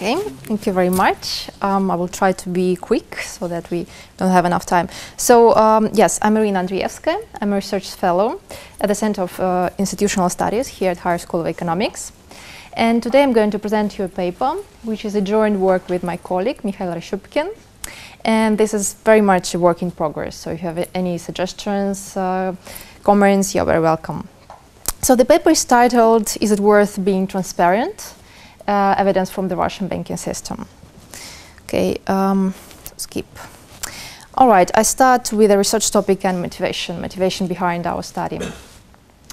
Okay, thank you very much. I will try to be quick so that we don't have enough time. So, yes, I'm Irina Andrievska. I'm a research fellow at the Center of Institutional Studies here at Higher School of Economics. And today I'm going to present you a paper, which is a joint work with my colleague, Mikhail Reshubkin. And this is very much a work in progress. So if you have any suggestions, comments, you're very welcome. So the paper is titled, "Is it worth being transparent? Evidence from the Russian banking system." Okay, skip. All right, I start with a research topic and motivation behind our study.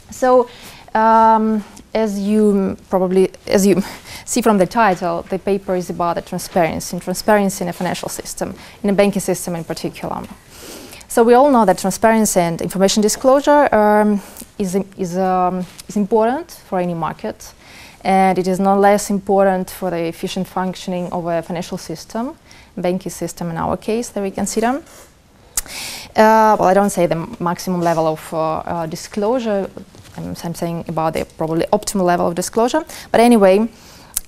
So, as you see from the title, the paper is about the transparency in a financial system, in a banking system in particular. So we all know that transparency and information disclosure is important for any market. And it is no less important for the efficient functioning of a financial system, banking system in our case that we consider. Well, I don't say the maximum level of disclosure. I'm saying about the probably optimal level of disclosure. But anyway,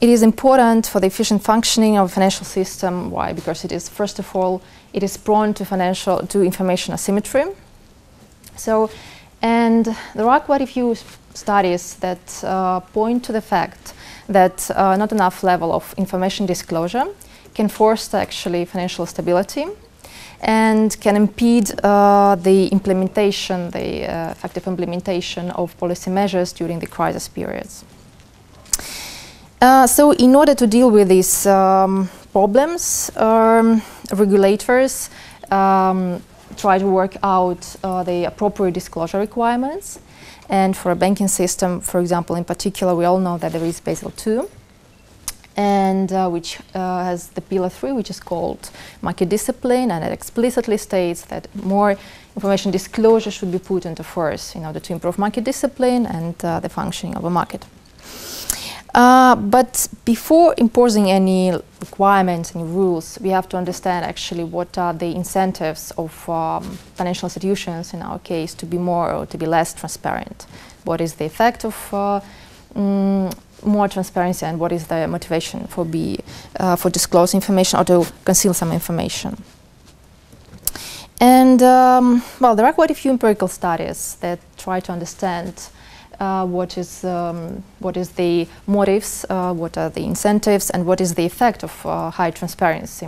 it is important for the efficient functioning of a financial system. Why? Because it is, first of all, it is prone to information asymmetry. So, and there are quite a few studies that point to the fact that not enough level of information disclosure can foster actually financial stability and can impede the implementation, the effective implementation of policy measures during the crisis periods. So in order to deal with these problems, regulators try to work out the appropriate disclosure requirements. And for a banking system, for example, in particular, we all know that there is Basel II, and which has the Pillar 3, which is called market discipline, and it explicitly states that more information disclosure should be put into force in order to improve market discipline and the functioning of a market. But before imposing any requirements and rules, we have to understand actually what are the incentives of financial institutions, in our case, to be more or to be less transparent. What is the effect of more transparency, and what is the motivation for disclosing information or to conceal some information? And well, there are quite a few empirical studies that try to understand what is the motives, what are the incentives, and what is the effect of high transparency.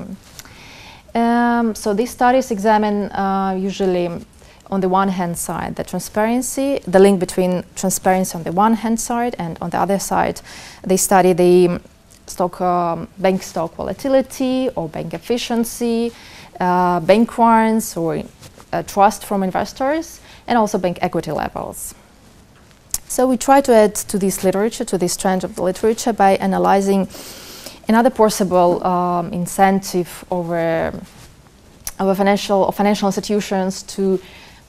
So these studies examine usually, on the one hand side, the link between transparency on the one hand side, and on the other side, they study the bank stock volatility or bank efficiency, bank runs or trust from investors, and also bank equity levels. So we try to add to this literature, to this trend of the literature, by analyzing another possible incentive of financial institutions to,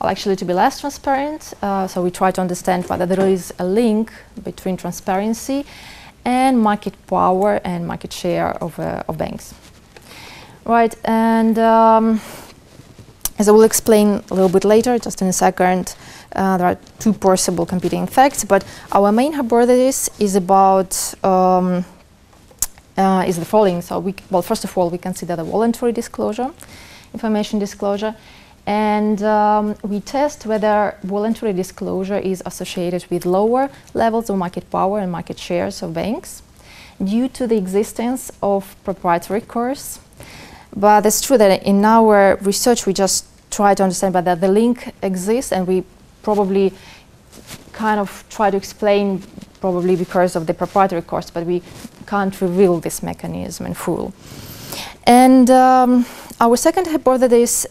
well, actually to be less transparent. So we try to understand whether there is a link between transparency and market power and market share of banks. Right, and as I will explain a little bit later, just in a second, there are two possible competing effects, but our main hypothesis is about is the following. So, well, first of all, we consider the voluntary disclosure, information disclosure, and we test whether voluntary disclosure is associated with lower levels of market power and market shares of banks due to the existence of proprietary cores. But it's true that in our research, we just try to understand whether the link exists, and we probably kind of try to explain, probably because of the proprietary cores, but we can't reveal this mechanism in full. And our second hypothesis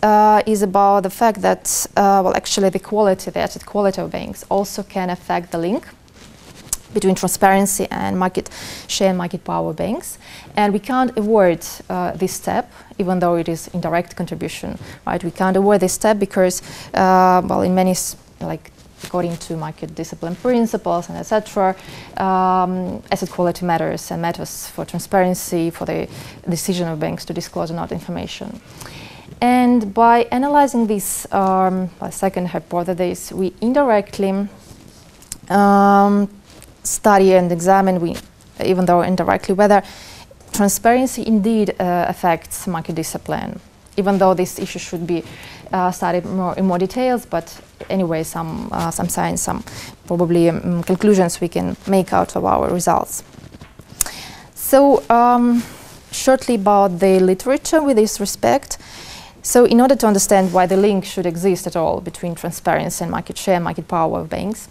is about the fact that, well, actually the asset quality of banks also can affect the link between transparency and market share and market power banks. And we can't avoid this step, even though it is indirect contribution, right? We can't avoid this step because, well, in many, according to market discipline principles and etc., asset quality matters and matters for transparency, for the decision of banks to disclose or not information. And by analyzing this second hypothesis, we indirectly study and examine, even though indirectly, whether transparency indeed affects market discipline, even though this issue should be studied in more details. But anyway, some signs, some probably conclusions we can make out of our results. So shortly about the literature with this respect. So in order to understand why the link should exist at all between transparency and market share and market power of banks,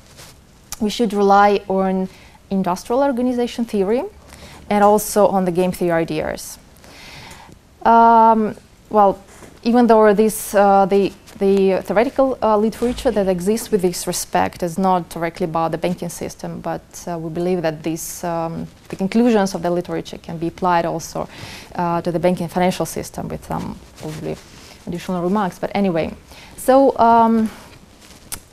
we should rely on industrial organization theory and also on the game theory ideas. Well, even though this, the theoretical literature that exists with this respect is not directly about the banking system, but we believe that these, the conclusions of the literature can be applied also to the banking financial system with some probably additional remarks. But anyway, so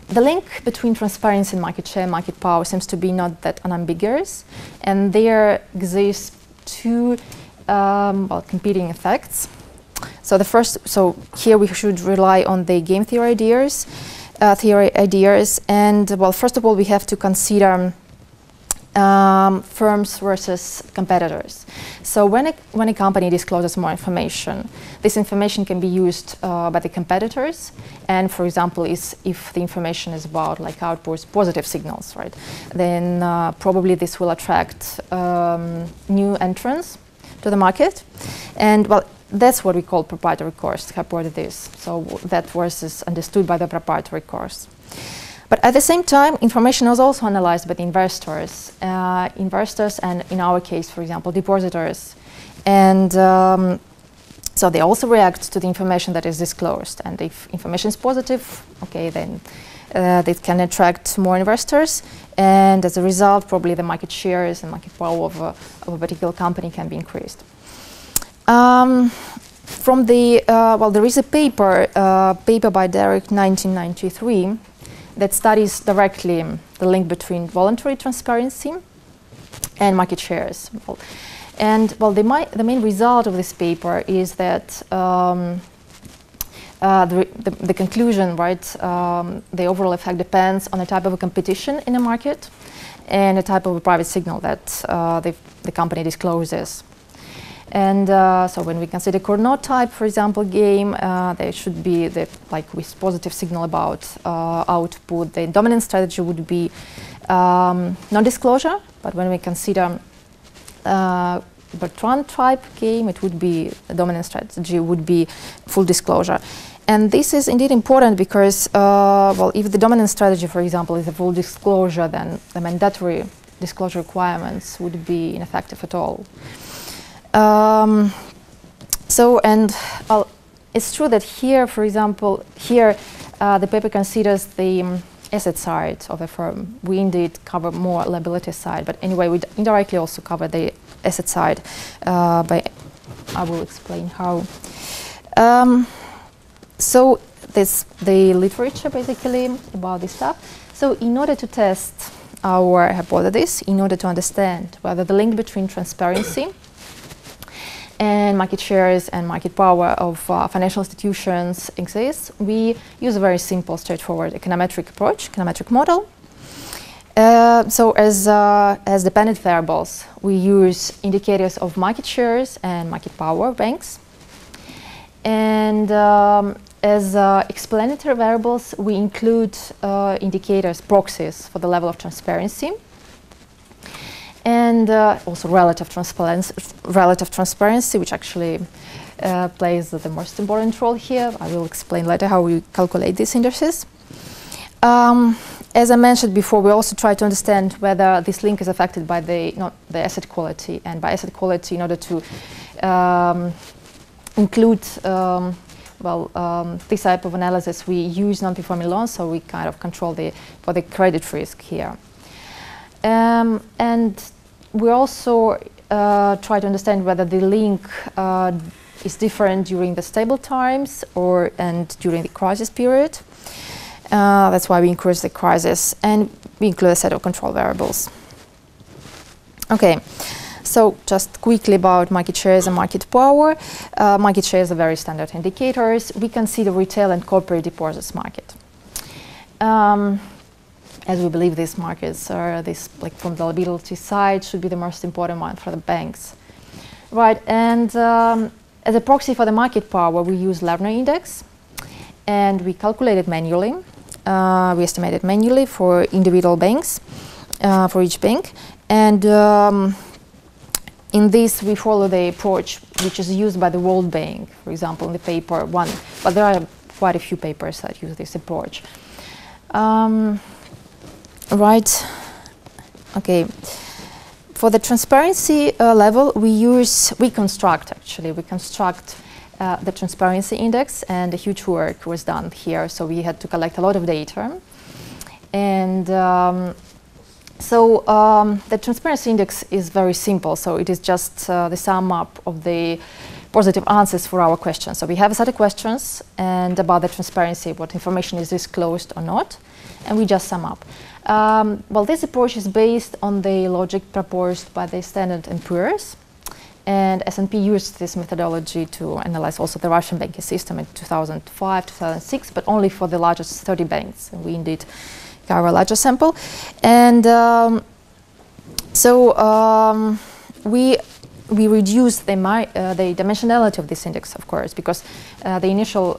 the link between transparency and market share and market power seems to be not that unambiguous, and there exist two well, competing effects. So the first, so here we should rely on the game theory ideas, and well, first of all, we have to consider firms versus competitors. So when a company discloses more information, this information can be used by the competitors, and for example, if the information is about like outputs positive signals, right, then probably this will attract new entrants to the market, and well, that's what we call proprietary course, hypothesis. So that was is understood by the proprietary course. But at the same time, information was also analyzed by the investors, and in our case, for example, depositors. And so they also react to the information that is disclosed. And if information is positive, okay, then they can attract more investors. And as a result, probably the market shares and market power of a particular company can be increased. From the, well, there is a paper by Derrick 1993 that studies directly the link between voluntary transparency and market shares. And well, the main result of this paper is that the conclusion, right, the overall effect depends on the type of a competition in a market and the type of a private signal that the company discloses. And so when we consider Cournot type, for example, game, there should be like with positive signal about output. The dominant strategy would be non-disclosure, but when we consider Bertrand type game, it would be the dominant strategy would be full disclosure. And this is indeed important because, well, if the dominant strategy, for example, is a full disclosure, then the mandatory disclosure requirements would be ineffective at all. So, and it's true that here, for example, here the paper considers the asset side of the firm. We indeed cover more liability side, but anyway, we indirectly also cover the asset side. I will explain how. So the literature basically about this stuff. So in order to test our hypothesis, in order to understand whether the link between transparency and market shares and market power of financial institutions exists, we use a very simple, straightforward econometric approach, econometric model. So as dependent variables, we use indicators of market shares and market power of banks. And as explanatory variables, we include indicators, proxies for the level of transparency. And also relative transparency, which actually plays the most important role here. I will explain later how we calculate these indices. As I mentioned before, we also try to understand whether this link is affected by the asset quality. And by asset quality, in order to include this type of analysis, we use non-performing loans, so we kind of control for the credit risk here. And we also try to understand whether the link is different during the stable times and during the crisis period. That's why we increase the crisis, and we include a set of control variables. Okay, so just quickly about market shares and market power. Market shares are very standard indicators. We consider retail and corporate deposits market. As we believe these markets are, like from the liability side, should be the most important one for the banks. Right, and as a proxy for the market power, we use Lerner index, and we calculate it manually. We estimate it manually for individual banks, for each bank, and in this we follow the approach which is used by the World Bank, for example, in the paper one, but there are quite a few papers that use this approach. Right, okay. For the transparency level, we construct the transparency index, and a huge work was done here. So we had to collect a lot of data. And the transparency index is very simple. So it is just the sum up of the positive answers for our questions. So we have a set of questions and about the transparency, what information is disclosed or not, and we just sum up. Well, this approach is based on the logic proposed by the Standard & Poor's, and S&P used this methodology to analyze also the Russian banking system in 2005, 2006, but only for the largest 30 banks. And we indeed cover a larger sample. And we reduced the dimensionality of this index, of course, because the initial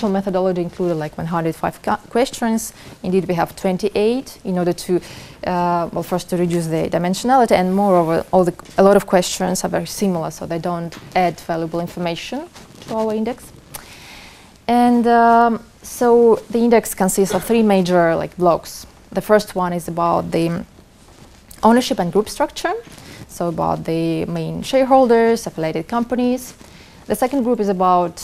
methodology included like 105 questions. Indeed, we have 28 in order to, well, first to reduce the dimensionality, and moreover, a lot of questions are very similar, so they don't add valuable information to our index. And so the index consists of three major blocks. The first one is about the ownership and group structure. So about the main shareholders, affiliated companies. The second group is about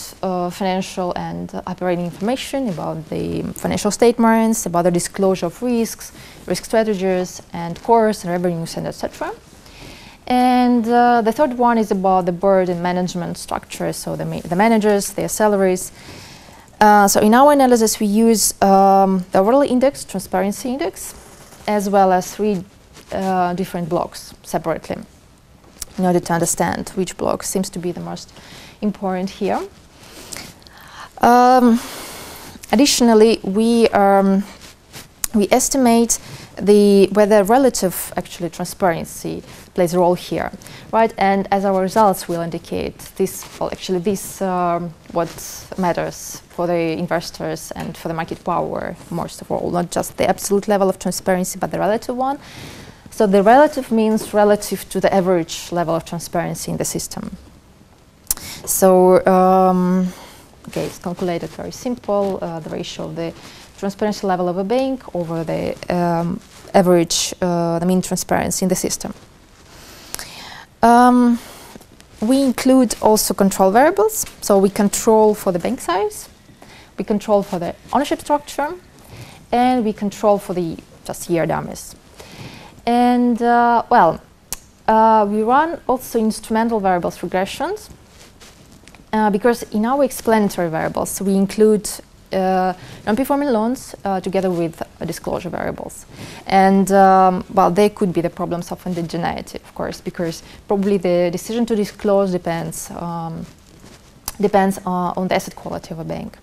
financial and operating information, about the financial statements, about the disclosure of risks, risk strategies, and costs, revenues, and etc. And the third one is about the board and management structure, so the managers, their salaries. So in our analysis, we use the overall index, transparency index, as well as three different blocks separately in order to understand which block seems to be the most important here. Additionally, we estimate whether relative transparency plays a role here, right? And as our results will indicate, this what matters for the investors and for the market power most of all, not just the absolute level of transparency, but the relative one. So the relative means relative to the average level of transparency in the system. So, okay, it's calculated very simple, the ratio of the transparency level of a bank over the average, the mean transparency in the system. We include also control variables. So we control for the bank size, we control for the ownership structure, and we control for the just year dummies. And we run also instrumental variables regressions because in our explanatory variables we include non-performing loans together with disclosure variables. And well, they could be the problems of indigeneity, of course, because probably the decision to disclose depends on the asset quality of a bank.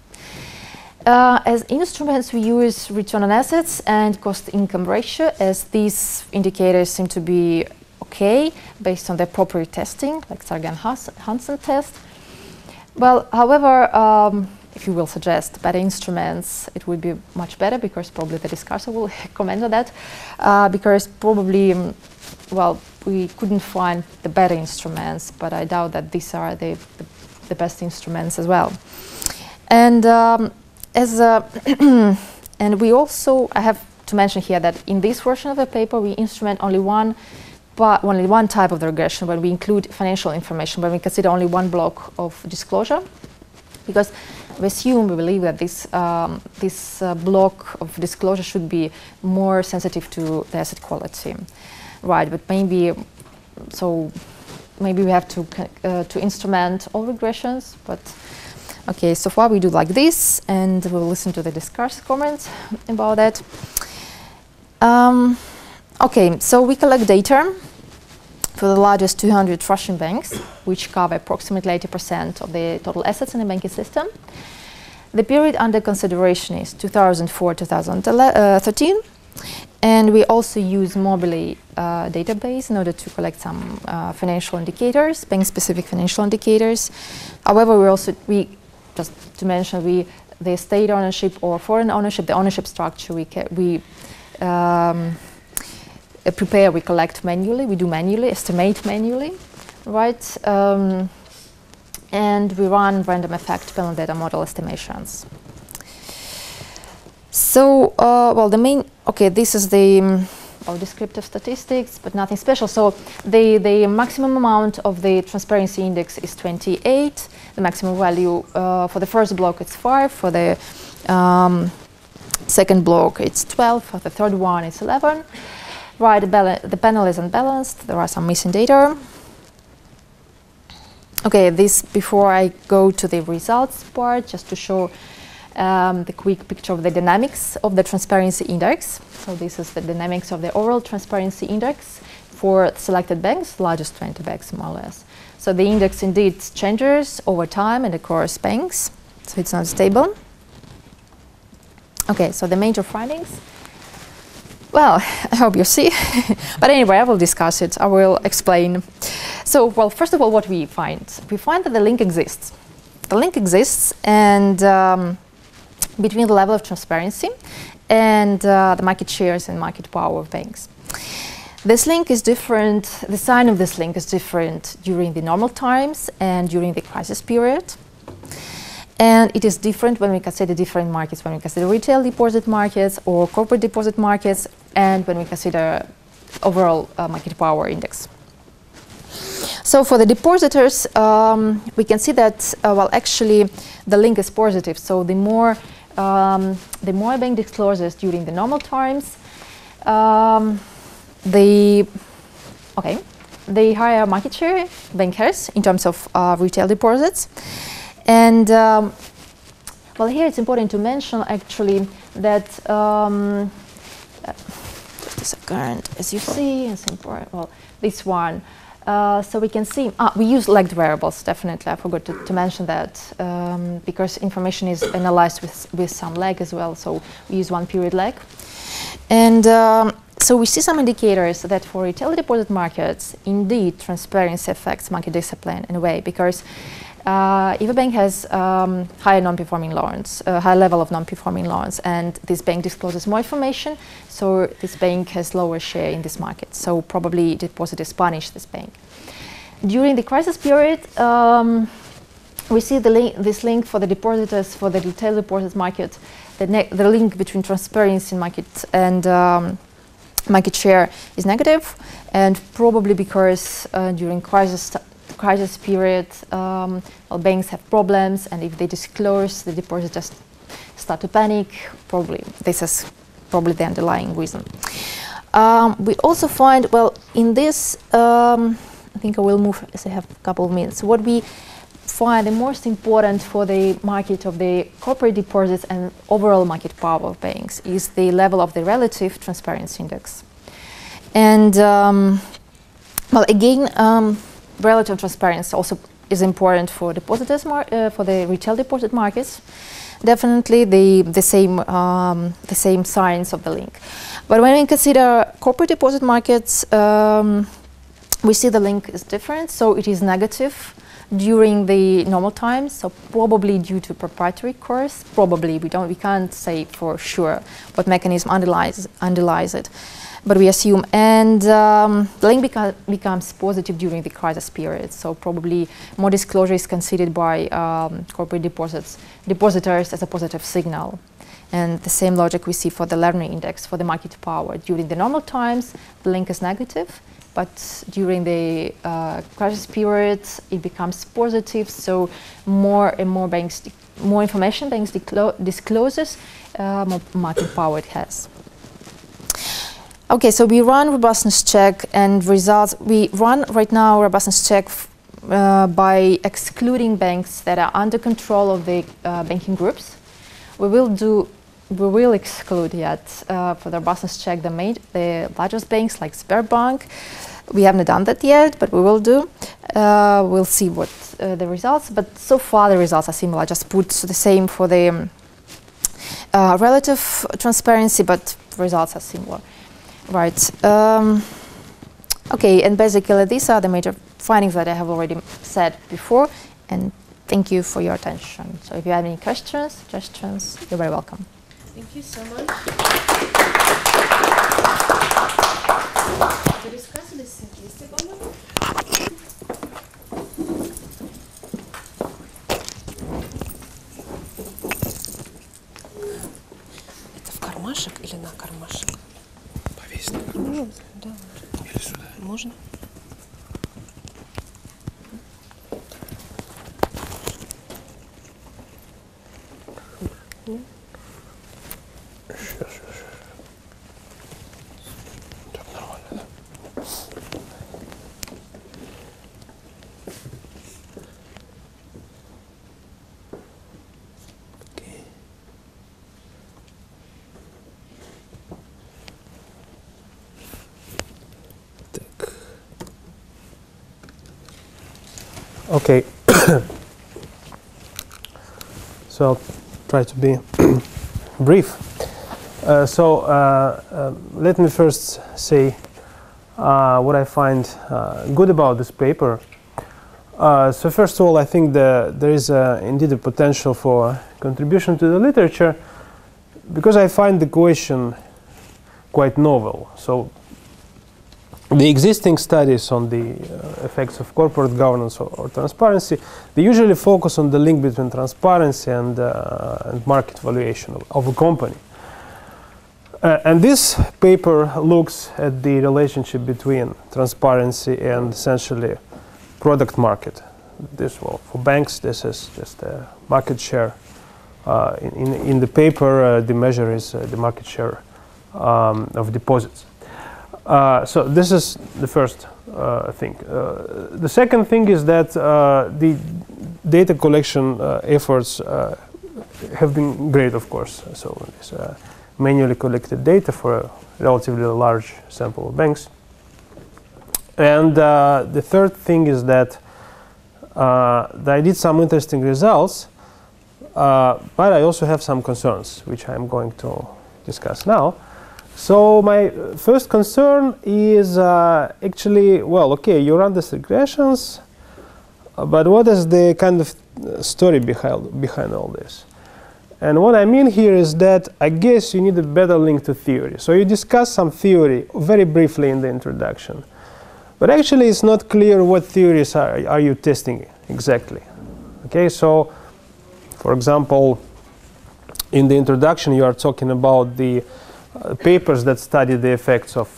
As instruments, we use return on assets and cost-income ratio, as these indicators seem to be okay based on the appropriate testing, like Sargan-Hansen test. Well, however, if you will suggest better instruments, it would be much better, because probably the discussor will comment on that, because probably, well, we couldn't find the better instruments, but I doubt that these are the best instruments as well. And and we also, I have to mention here that in this version of the paper, we instrument only one type of the regression, when we include financial information, when we consider only one block of disclosure, because we believe that this block of disclosure should be more sensitive to the asset quality, right? But maybe we have to instrument all regressions, but. Okay, so far we do like this, and we'll listen to the discuss comments about that. Okay, so we collect data for the largest 200 Russian banks, which cover approximately 80% of the total assets in the banking system. The period under consideration is 2004-2013, And we also use Mobily database in order to collect some financial indicators, bank-specific financial indicators. However, we just to mention, the state ownership or foreign ownership, the ownership structure, we prepare, we collect manually, we do manually, estimate manually, right? And we run random effect penal data model estimations. So, well, this is the descriptive statistics, but nothing special. So the maximum amount of the transparency index is 28. The maximum value for the first block it's 5. For the second block it's 12. For the third one it's 11. Right, the panel is unbalanced. There are some missing data. Okay, this before I go to the results part, just to show the quick picture of the dynamics of the transparency index. So this is the dynamics of the overall transparency index for selected banks, largest 20 banks more or less. So the index indeed changes over time and across banks, so it's not stable. Okay, so the major findings. Well, I hope you see. But anyway, I will discuss it. I will explain. So, well, first of all, what we find? We find that the link exists. The link exists, and between the level of transparency and the market shares and market power of banks. This link is different. The sign of this link is different during the normal times and during the crisis period. And it is different when we consider different markets, when we consider retail deposit markets or corporate deposit markets, and when we consider overall market power index. So for the depositors, we can see that, well, actually, the link is positive. So the more a bank discloses during the normal times, the higher market share bank has in terms of retail deposits. And well, here it's important to mention actually that just a second, as you see, it's important. Well, this one. So we can see, we use lagged variables, definitely. I forgot to mention that because information is analyzed with some lag as well. So we use 1 period lag. And so we see some indicators that for retail deposit markets, indeed, transparency affects market discipline in a way, because if a bank has higher non-performing loans, a high level of non-performing loans, and this bank discloses more information, so this bank has lower share in this market. So probably depositors punish this bank. During the crisis period, we see this link for the depositors, for the retail deposit market, the link between transparency in market and market share is negative, and probably because during crisis period, well, banks have problems, and if they disclose, the depositors start to panic. Probably this is probably the underlying reason. We also find, well, in this, I think I will move as I have a couple of minutes. What we find the most important for the market of the corporate deposits and overall market power of banks is the level of the relative transparency index. And well, again, relative transparency also is important for depositors, for the retail deposit markets. Definitely the same signs of the link. But when we consider corporate deposit markets, we see the link is different. So it is negative during the normal times. So probably due to proprietary course. Probably we can't say for sure what mechanism underlies it. But we assume, and the link becomes positive during the crisis period. So probably more disclosure is considered by corporate depositors as a positive signal. And the same logic we see for the Lerner index for the market power. During the normal times, the link is negative, but during the crisis period, it becomes positive. So more and more banks, more information banks discloses, more market power it has. Okay, so we run robustness check and results. We run right now robustness check by excluding banks that are under control of the banking groups. We will exclude yet for the robustness check the largest banks like Sberbank. We haven't done that yet, but we will do. We'll see what the results. But so far the results are similar. I just put the same for the relative transparency, but the results are similar. Right. Okay, and basically these are the major findings that I have already said before, and thank you for your attention. So if you have any questions, suggestions, you're very welcome. Thank you so much. Вы рассказывали статистику? Это в кармашек или на кармашек? Повесить на кармашек. Да. Или сюда. Можно? Сейчас. Так нормально, да? Окей. Так. Okay. So I'll try to be brief. Let me first say what I find good about this paper. So first of all, I think there is indeed a potential for contribution to the literature, because I find the question quite novel. So the existing studies on the effects of corporate governance or transparency, they usually focus on the link between transparency and market valuation of a company. And this paper looks at the relationship between transparency and essentially product market. This, well, for banks, this is just a market share. In the paper, the measure is the market share of deposits. So this is the first thing. The second thing is that the data collection efforts have been great, of course. So this manually collected data for a relatively large sample of banks. And the third thing is that I did some interesting results, but I also have some concerns, which I'm going to discuss now. So my first concern is actually, well, okay, you run these regressions, but what is the kind of story behind all this? And what I mean here is that I guess you need a better link to theory. So you discuss some theory very briefly in the introduction, but actually it's not clear what theories are you testing exactly. Okay, so for example, in the introduction you are talking about the papers that study the effects of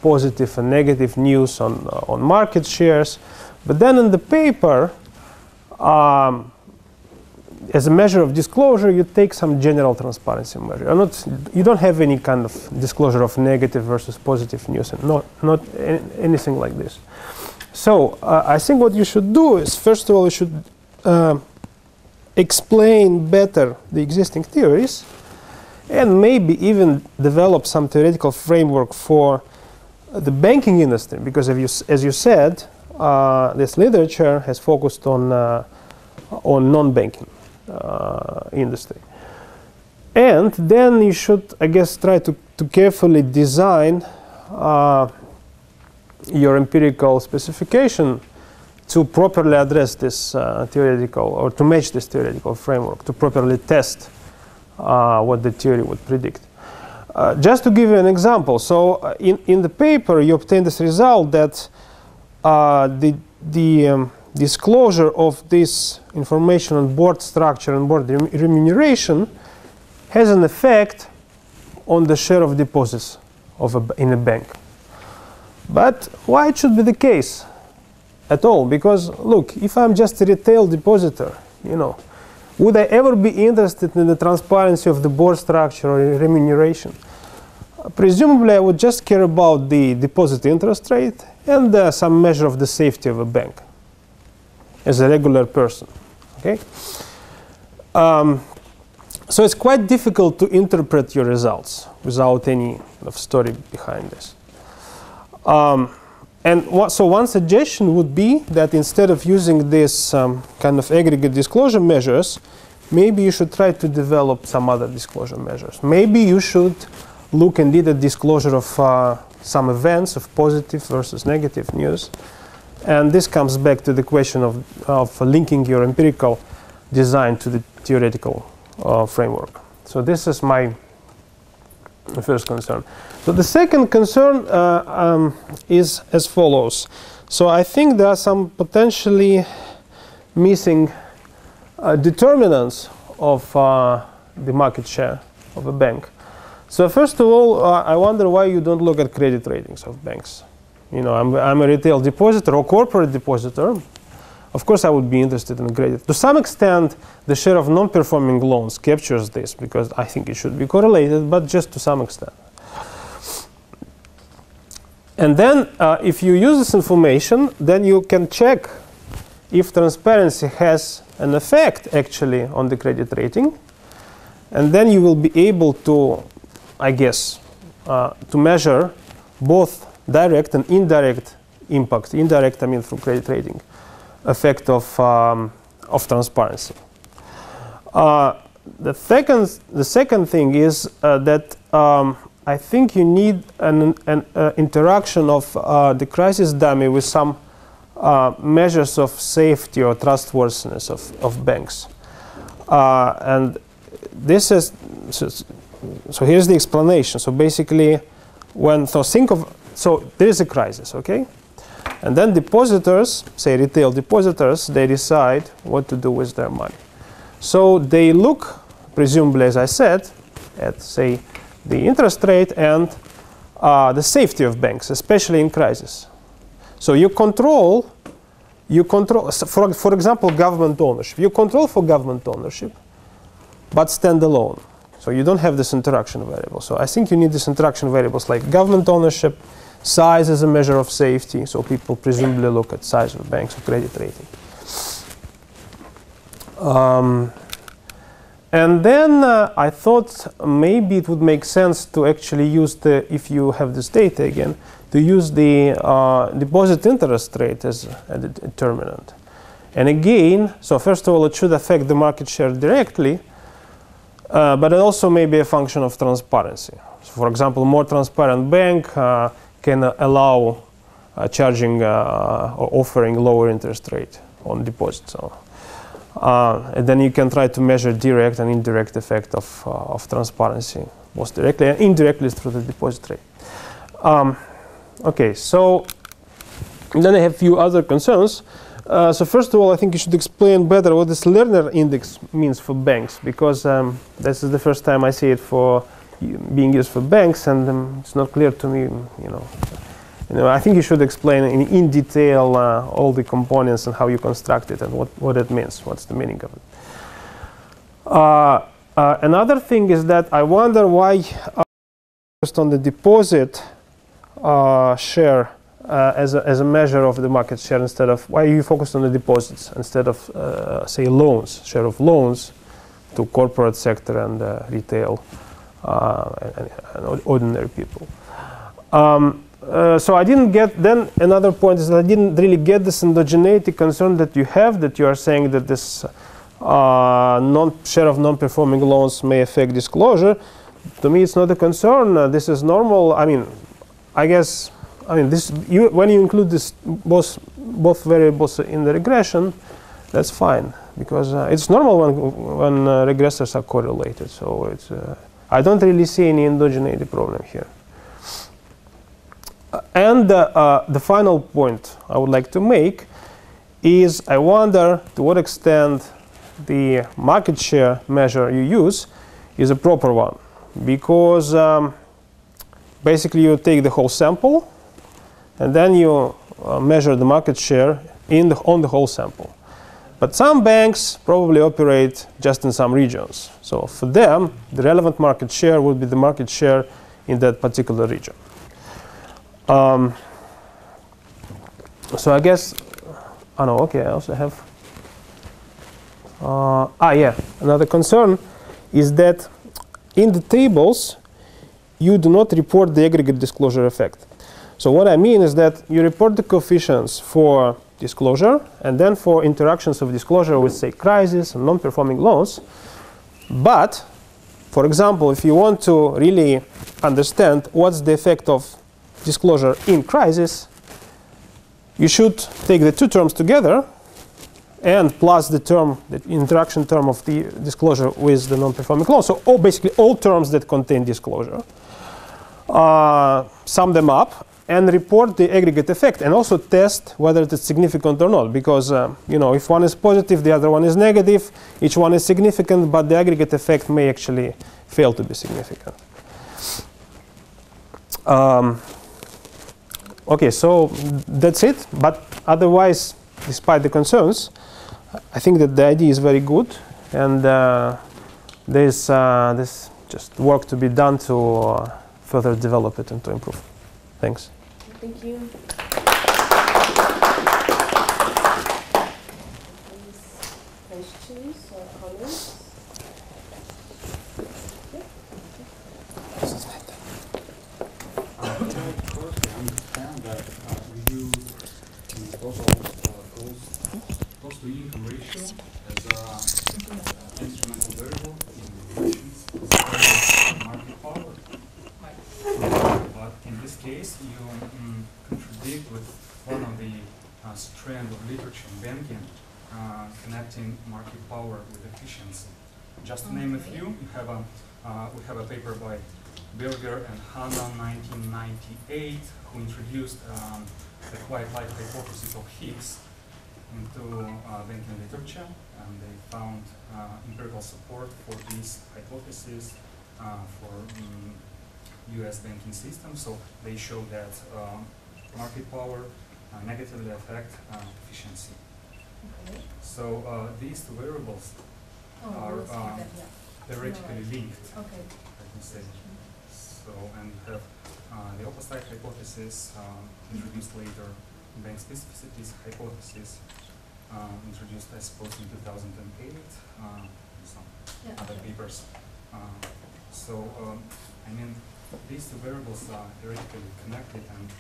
positive and negative news on market shares, but then in the paper, as a measure of disclosure, you take some general transparency measure. You don't have any kind of disclosure of negative versus positive news, and not anything like this. So I think what you should do is, first of all, you should explain better the existing theories, and maybe even develop some theoretical framework for the banking industry, because as you said, this literature has focused on non-banking industry. And then you should, I guess, try to carefully design your empirical specification to properly address this theoretical, or to match this theoretical framework, to properly test what the theory would predict. Just to give you an example, so in the paper you obtain this result that the disclosure of this information on board structure and board remuneration has an effect on the share of deposits in a bank. But why it should be the case at all? Because look, if I'm just a retail depositor, would I ever be interested in the transparency of the board structure or remuneration? Presumably, I would just care about the deposit interest rate and some measure of the safety of a bank as a regular person. Okay. So it's quite difficult to interpret your results without any story behind this. So one suggestion would be that instead of using this kind of aggregate disclosure measures, maybe you should try to develop some other disclosure measures. Maybe you should look indeed at disclosure of some events of positive versus negative news. And this comes back to the question of linking your empirical design to the theoretical framework. So this is my first concern. So the second concern is as follows. So I think there are some potentially missing determinants of the market share of a bank. So first of all, I wonder why you don't look at credit ratings of banks. You know, I'm a retail depositor or corporate depositor. Of course, I would be interested in credit. To some extent, the share of non-performing loans captures this because I think it should be correlated, but just to some extent. And then, if you use this information, then you can check if transparency has an effect actually on the credit rating. And then you will be able to, I guess, to measure both direct and indirect impact. Indirect, I mean, through credit rating effect of transparency. The second thing is that I think you need an interaction of the crisis dummy with some measures of safety or trustworthiness of banks. And this is so here's the explanation. So basically, so there is a crisis, okay? And then depositors, say retail depositors, they decide what to do with their money. So they look, presumably, as I said, at, say, the interest rate and the safety of banks, especially in crisis. So you control, for example, government ownership. You control for government ownership, but stand alone. So you don't have this interaction variable. So I think you need these interaction variables like government ownership, size as a measure of safety, so people presumably look at size of banks or credit rating. And then I thought maybe it would make sense to actually use if you have this data again, to use the deposit interest rate as a determinant. And again, so first of all, it should affect the market share directly, but it also may be a function of transparency. So for example, more transparent bank can allow charging or offering lower interest rate on deposits. So, and then you can try to measure direct and indirect effect of transparency, most directly and indirectly through the deposit rate. Okay, so then I have a few other concerns. So first of all, I think you should explain better what this Lerner index means for banks, because this is the first time I see it for being used for banks, and it's not clear to me. You know, I think you should explain in detail all the components and how you construct it and what it means. What's the meaning of it? Another thing is that I wonder why focused on the deposit share as a measure of the market share instead of why you focused on the deposits instead of say loans, share of loans to corporate sector and retail and ordinary people. So I didn't get, then another point is that I didn't really get this endogeneity concern that you have, that you are saying that this share of non-performing loans may affect disclosure. To me, it's not a concern. This is normal. I mean, I guess, this when you include this both variables in the regression, that's fine, because it's normal when regressors are correlated. So it's I don't really see any endogeneity problem here. And the final point I would like to make is I wonder to what extent the market share measure you use is a proper one, because basically you take the whole sample and then you measure the market share on the whole sample. But some banks probably operate just in some regions. So for them, the relevant market share would be the market share in that particular region. So I guess, okay, I also have, another concern is that in the tables, you do not report the aggregate disclosure effect. So what I mean is that you report the coefficients for disclosure and then for interactions of disclosure with, say, crisis and non-performing loans. But, for example, if you want to really understand what's the effect of disclosure in crisis, you should take the two terms together and plus the term, the interaction term of the disclosure with the non-performing loan. So basically all terms that contain disclosure. Sum them up and report the aggregate effect, and also test whether it is significant or not. Because if one is positive, the other one is negative. Each one is significant, but the aggregate effect may actually fail to be significant. Okay, so that's it. But otherwise, despite the concerns, I think that the idea is very good, and there's just work to be done to further develop it and to improve. Thanks. Thank you. Questions or comments? First, I understand that we use the total cost-to-income ratio as an instrumental variable in the relations of market power. But in this case, you contradict with one of the strands of literature in banking, connecting market power with efficiency. Just to name a few, we have a paper by Berger and Hanna, 1998, who introduced the quiet life hypothesis of Higgs into banking literature, and they found empirical support for this hypothesis for US banking system. So they show that market power negatively affect efficiency. Okay. So these two variables are theoretically linked, Okay. let me say. So, and you have the opposite hypothesis introduced later, bank specificities hypothesis introduced, I suppose, in 2008, some other papers. I mean, these two variables are theoretically connected, and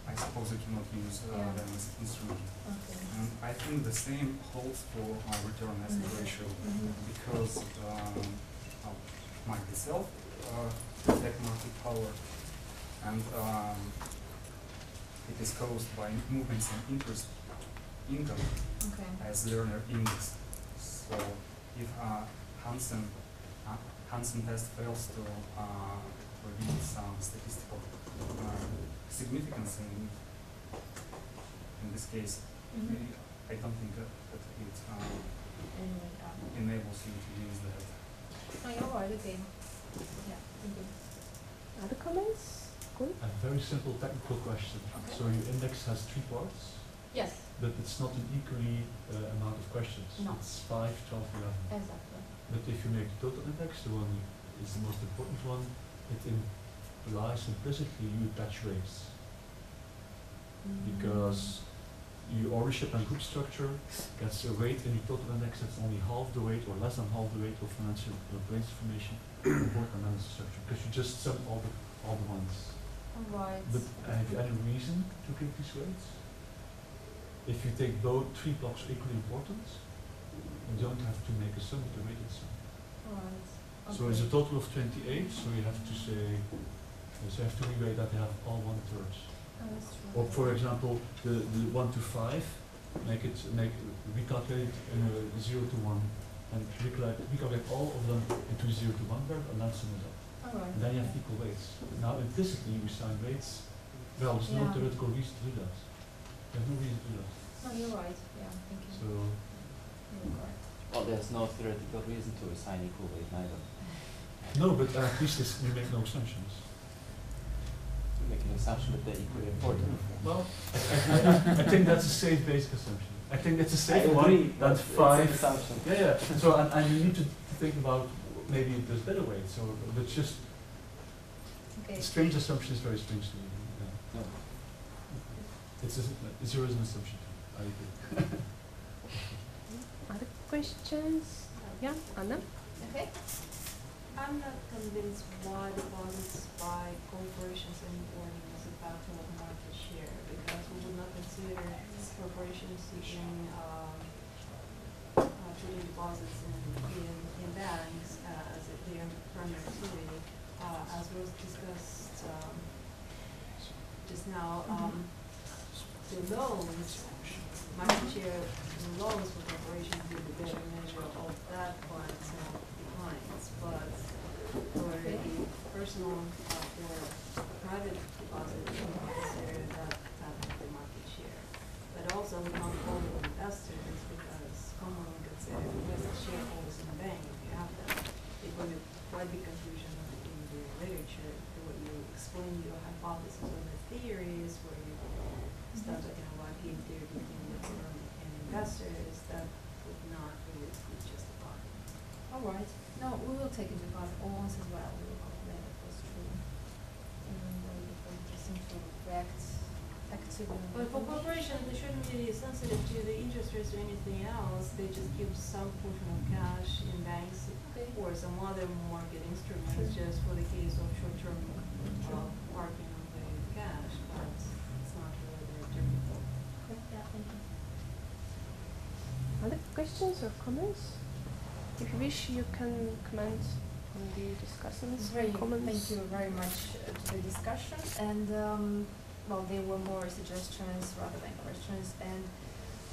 I suppose you cannot use them as an instrument. Okay. And I think the same holds for return on asset ratio, because market itself reflect market power, and it is caused by movements in interest income as Lerner index. So if Hansen test fails to reveal some statistical significance in this case, I don't think that it enables you to use that. Oh, you're right, okay. Yeah, thank you. Other comments? Good. A very simple technical question. Okay. So your index has 3 parts, Yes, but it's not an equally amount of questions. No. It's 5, 12, 11. exactly. But if you make the total index, the one is the most important one, it implies implicitly you attach weights. Because your ownership and group structure gets a weight in the total index that's only half the weight or less than half the weight of financial plain information in board and management structure, because you just sum all the ones. Right. But have you any reason to give these weights? If you take both 3 blocks equally important, you don't have to make a sum with the weighted sum. Right. So it's a total of 28, so you have to say, so you have to reweight that they have all 1/3. Oh, that's true. Or for example, the 1 to 5, we calculate 0 to 1, and we calculate all of them into 0 to 1 verb, and then sum it up. All right. And then you have equal weights. Now implicitly we assign weights. Well, there's no Yeah. theoretical reason to do that. There's no reason to do that. No, you're right. Yeah, thank you. So You're correct. Well, there's no theoretical reason to assign equal weight neither. no, but at least we make no assumptions. To make an assumption that they're equally important. Well, I think that's a safe basic assumption. I think that's a safe I one. agree, That but it's 5. an assumption. Yeah. So and you need to think about maybe there's better ways. So but just Okay. a strange assumption is very strange to me. Yeah. No. It's zero is an assumption. I agree. Other questions? Yeah, Anna? Okay. I'm not convinced why deposits by corporations and warning is a factor of market share, because we would not consider corporations seeking putting deposits in banks as their primary activity, as was discussed just now, the loans, market share in loans for corporations will be better measure of that client's declines, but for the personal, for private deposit, we can consider that the market share. But also we can't call them investors because commonly considered investors shareholders in the bank, if you have them, it will be quite big confusion in the literature, where you explain your hypothesis or the theories, where you start talking about game theory between the firm and investors, that would not really be justified. All right. No, we will take into account all ones as well. We will calculate if it's true. And then just seem to react actively. But for corporations, they shouldn't be sensitive to the interest rates or anything else. They just keep some portion of cash in banks or some other market instruments just for the case of short-term parking of the cash, but it's not really their typical. Yeah, thank you. Other questions or comments? If you wish, you can comment on the discussions, comments. Thank you very much to the discussion. And well, there were more suggestions rather than questions. And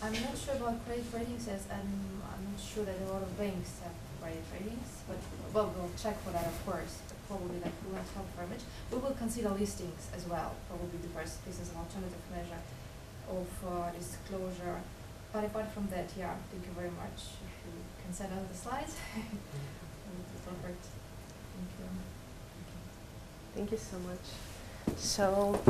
I'm not sure about credit ratings, as I'm not sure that a lot of banks have credit ratings. But well, we'll check for that, of course. But probably that won't help very much. We will consider listings as well. Probably the first piece as an alternative measure of disclosure. But apart from that, yeah, thank you very much. If you can send out the slides, that would be perfect. Thank you. Thank you so much. So